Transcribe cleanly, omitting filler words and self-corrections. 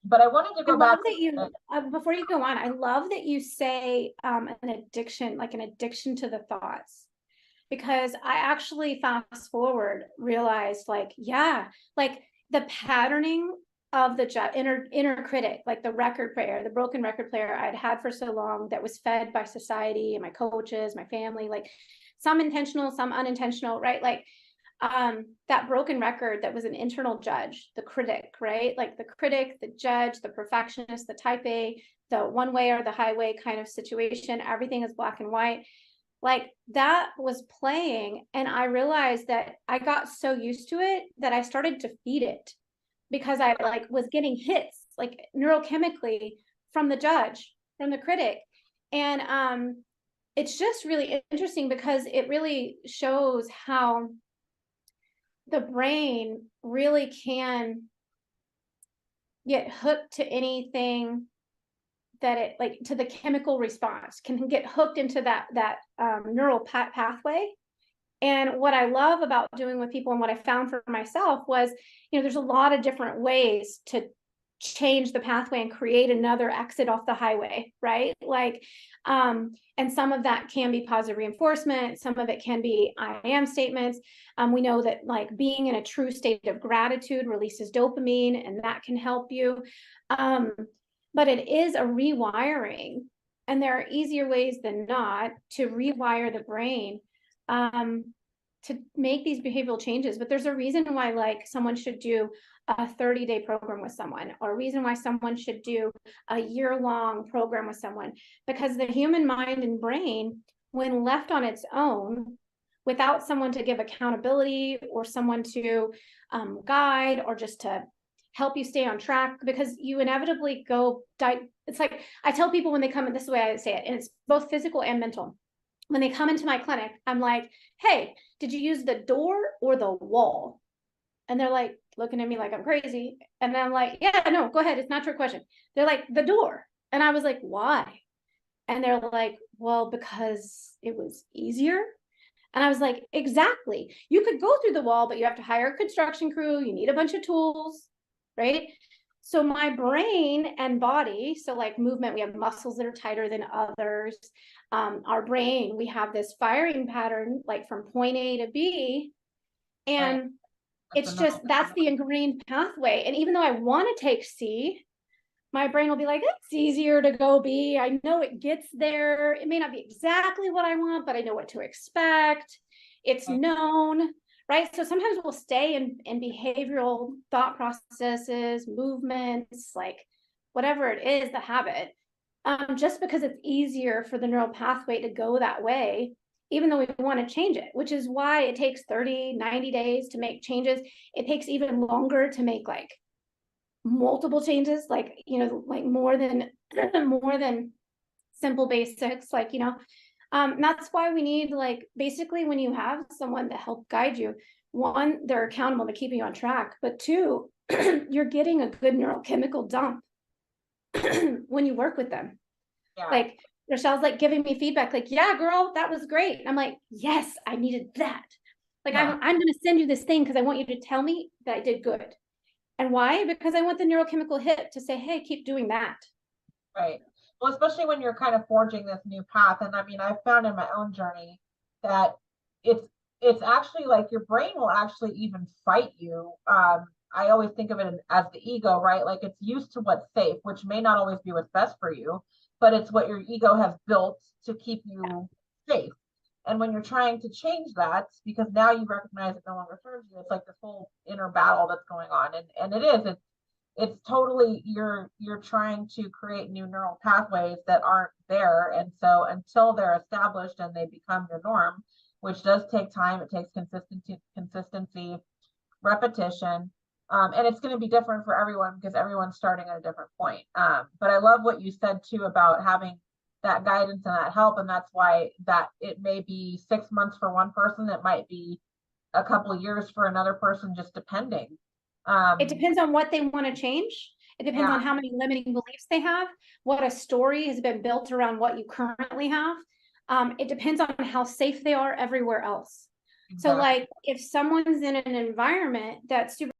But I wanted to I go love back that you, to, before you go on, I love that you say an addiction, like an addiction to the thoughts. Because I actually fast forward realized like, yeah, like the patterning of the inner critic, like the record player, the broken record player I'd had for so long that was fed by society and my coaches, my family, like some intentional, some unintentional, right? Like that broken record that was an internal judge, the critic, right? Like the critic, the judge, the perfectionist, the type A, the one way or the highway kind of situation. Everything is black and white. Like that was playing, and I realized that I got so used to it that I started to feed it because I like was getting hits like neurochemically from the judge, from the critic. And it's just really interesting because it really shows how the brain really can get hooked to anything that it like to the chemical response, can get hooked into that neural pathway. And what I love about doing with people and what I found for myself was, there's a lot of different ways to change the pathway and create another exit off the highway, right? Like, and some of that can be positive reinforcement. Some of it can be I am statements. We know that like being in a true state of gratitude releases dopamine, and that can help you. But it is a rewiring, and there are easier ways than not to rewire the brain to make these behavioral changes. But there's a reason why like someone should do a 30-day program with someone, or a reason why someone should do a year-long program with someone, because the human mind and brain, when left on its own without someone to give accountability or someone to guide or just to help you stay on track, because you inevitably go it's like I tell people when they come in, this is the way I say it, and it's both physical and mental. When they come into my clinic, I'm like, hey, did you use the door or the wall? And they're like looking at me like I'm crazy. And I'm like, yeah, no, go ahead. It's not your question. They're like, the door. And I was like, why? And they're like, well, because it was easier. And I was like, exactly. You could go through the wall, but you have to hire a construction crew. You need a bunch of tools, right? So my brain and body, so like movement, we have muscles that are tighter than others. Our brain, we have this firing pattern, like from point A to B. right, And it's just, that's the ingrained pathway. And even though I want to take C, my brain will be like, it's easier to go B. I know it gets there. It may not be exactly what I want, but I know what to expect. It's known, right? So sometimes we'll stay in behavioral thought processes, movements, like whatever it is, the habit, just because it's easier for the neural pathway to go that way, even though we want to change it, which is why it takes 30, 90 days to make changes. It takes even longer to make like multiple changes, like like more than more than simple basics, like that's why we need, like, basically when you have someone to help guide you, one, they're accountable to keeping you on track, but two, you're getting a good neurochemical dump when you work with them. yeah, Like Rochelle's like giving me feedback, like, yeah, girl, that was great. And I'm like, yes, I needed that. Like, yeah, I'm going to send you this thing because I want you to tell me that I did good. And why? Because I want the neurochemical hit to say, hey, keep doing that. right. Well, especially when you're kind of forging this new path. And I mean, I've found in my own journey that it's it's actually like your brain will actually even fight you. I always think of it as the ego, right? Like it's used to what's safe, which may not always be what's best for you, but it's what your ego has built to keep you safe. And when you're trying to change that, because now you recognize it no longer serves you, it's like this whole inner battle that's going on. And it's totally, you're trying to create new neural pathways that aren't there. And so until they're established and they become your norm, which does take time, it takes consistency, repetition. And it's going to be different for everyone because everyone's starting at a different point. But I love what you said too about having that guidance and that help. And that's why that it may be 6 months for one person, it might be a couple of years for another person, just depending. It depends on what they want to change. It depends Yeah, on how many limiting beliefs they have, what a story has been built around what you currently have. It depends on how safe they are everywhere else. So exactly. like if someone's in an environment that's super